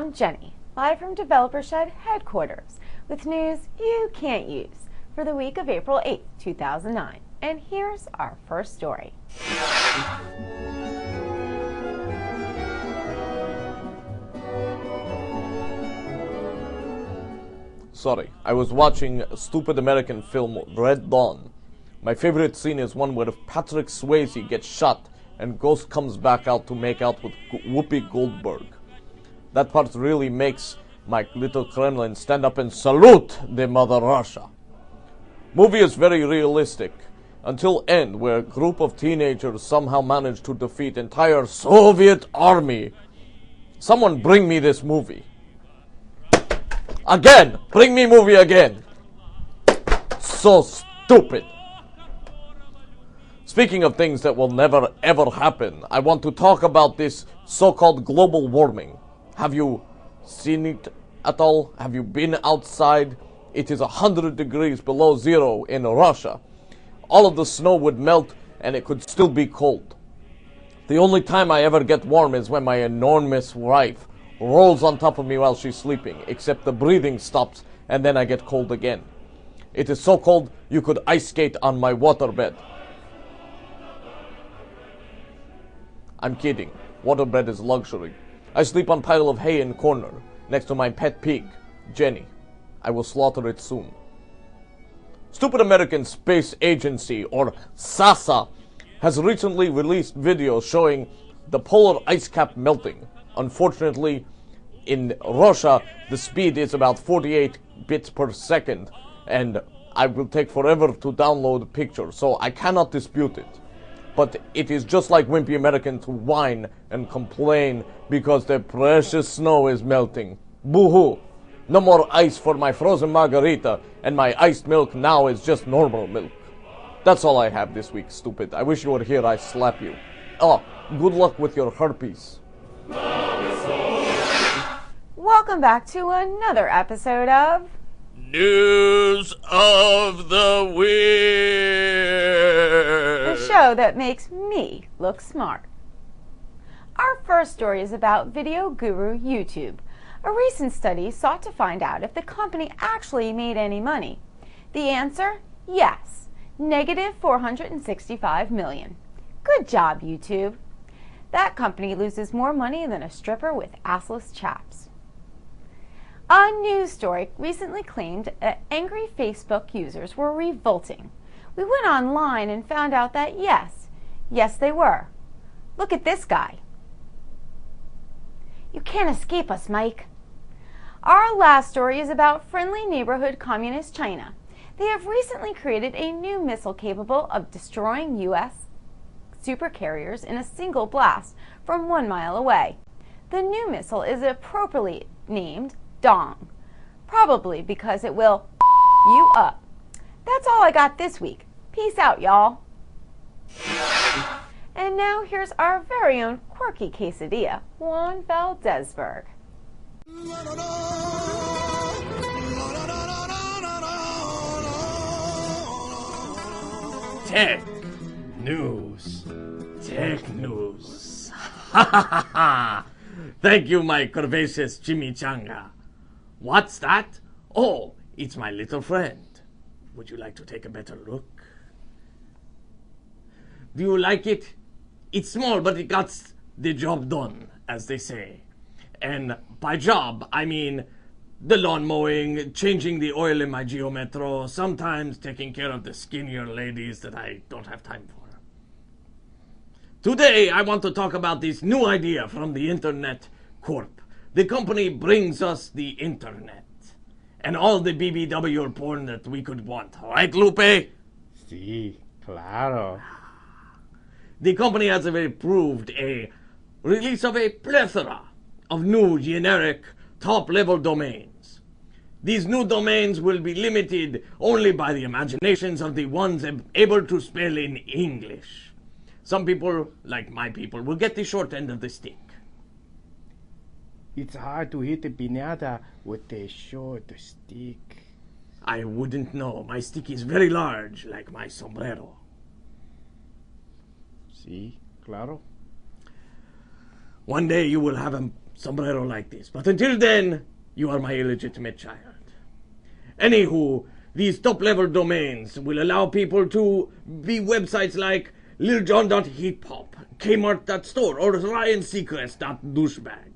I'm Jenny, live from Developer Shed headquarters, with news you can't use for the week of April 8, 2009. And here's our first story. Sorry, I was watching a stupid American film, Red Dawn. My favorite scene is one where Patrick Swayze gets shot and Ghost comes back out to make out with Whoopi Goldberg. That part really makes my little Kremlin stand up and salute the Mother Russia. Movie is very realistic, until end where a group of teenagers somehow manage to defeat entire Soviet army. Someone bring me this movie. Again! Bring me movie again! So stupid. Speaking of things that will never ever happen, I want to talk about this so-called global warming. Have you seen it at all? Have you been outside? It is 100 degrees below zero in Russia. All of the snow would melt and it could still be cold. The only time I ever get warm is when my enormous wife rolls on top of me while she's sleeping, except the breathing stops and then I get cold again. It is so cold you could ice skate on my waterbed. I'm kidding. Waterbed is luxury. I sleep on pile of hay in corner, next to my pet pig, Jenny. I will slaughter it soon. Stupid American Space Agency, or NASA, has recently released videos showing the polar ice cap melting. Unfortunately, in Russia, the speed is about 48 bits per second, and I will take forever to download pictures, so I cannot dispute it. But it is just like wimpy American to whine and complain because their precious snow is melting. Boo-hoo! No more ice for my frozen margarita, and my iced milk now is just normal milk. That's all I have this week, stupid. I wish you were here, I'd slap you. Oh, good luck with your herpes. Welcome back to another episode of News of the Week! the show that makes me look smart. Our first story is about video guru YouTube. A recent study sought to find out if the company actually made any money. The answer? Yes. Negative $465 million. Good job, YouTube. That company loses more money than a stripper with assless chaps. A news story recently claimed that angry Facebook users were revolting. We went online and found out that yes they were. Look at this guy. You can't escape us, Mike. Our last story is about friendly neighborhood communist China. They have recently created a new missile capable of destroying U.S. supercarriers in a single blast from 1 mile away. The new missile is appropriately named Dong, probably because it will you up. That's all I got this week. Peace out, y'all. And now here's our very own quirky quesadilla, Juan Valdezburg. Tech news. Tech news. Ha ha ha! Thank you, my curvaceous chimichanga. What's that? Oh, it's my little friend. Would you like to take a better look? Do you like it? It's small, but it got the job done, as they say. And by job, I mean the lawn mowing, changing the oil in my Geo Metro, sometimes taking care of the skinnier ladies that I don't have time for. Today, I want to talk about this new idea from the Internet Corp. The company brings us the Internet and all the BBW porn that we could want. Right, Lupe? Sí, claro. The company has approved a release of a plethora of new generic top-level domains. These new domains will be limited only by the imaginations of the ones able to spell in English. Some people, like my people, will get the short end of the stick. It's hard to hit a piñata with a short stick. I wouldn't know. My stick is very large, like my sombrero. Sí, claro. One day you will have a sombrero like this. But until then, you are my illegitimate child. Anywho, these top-level domains will allow people to be websites like liljon.hiphop, kmart.store, or ryansecrets.douchebag.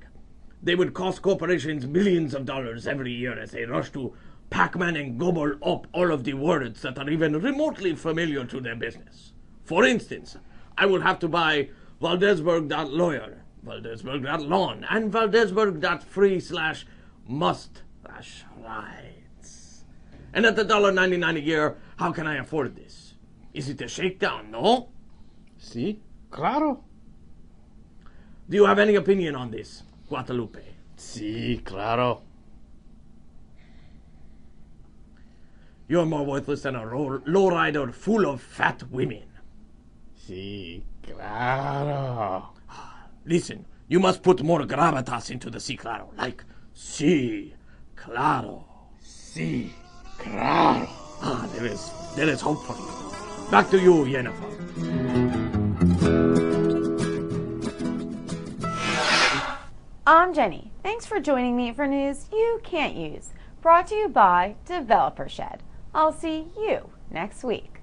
They would cost corporations millions of dollars every year as they rush to Pac-Man and gobble up all of the words that are even remotely familiar to their business. For instance, I will have to buy Valdezburg.lawyer, Valdezburg.lawn, and Valdezburg.free/must-rights. And at the $1.99 a year, how can I afford this? Is it a shakedown, no? Sí, claro. Do you have any opinion on this, Guadalupe? Sí, claro. You're more worthless than a lowrider full of fat women. Sí, claro. Listen, you must put more gravitas into the sí, claro. Like, sí, claro. Sí, claro. Ah, there is hope for you. Back to you, Jennifer. I'm Jenny. Thanks for joining me for news you can't use. Brought to you by Developer Shed. I'll see you next week.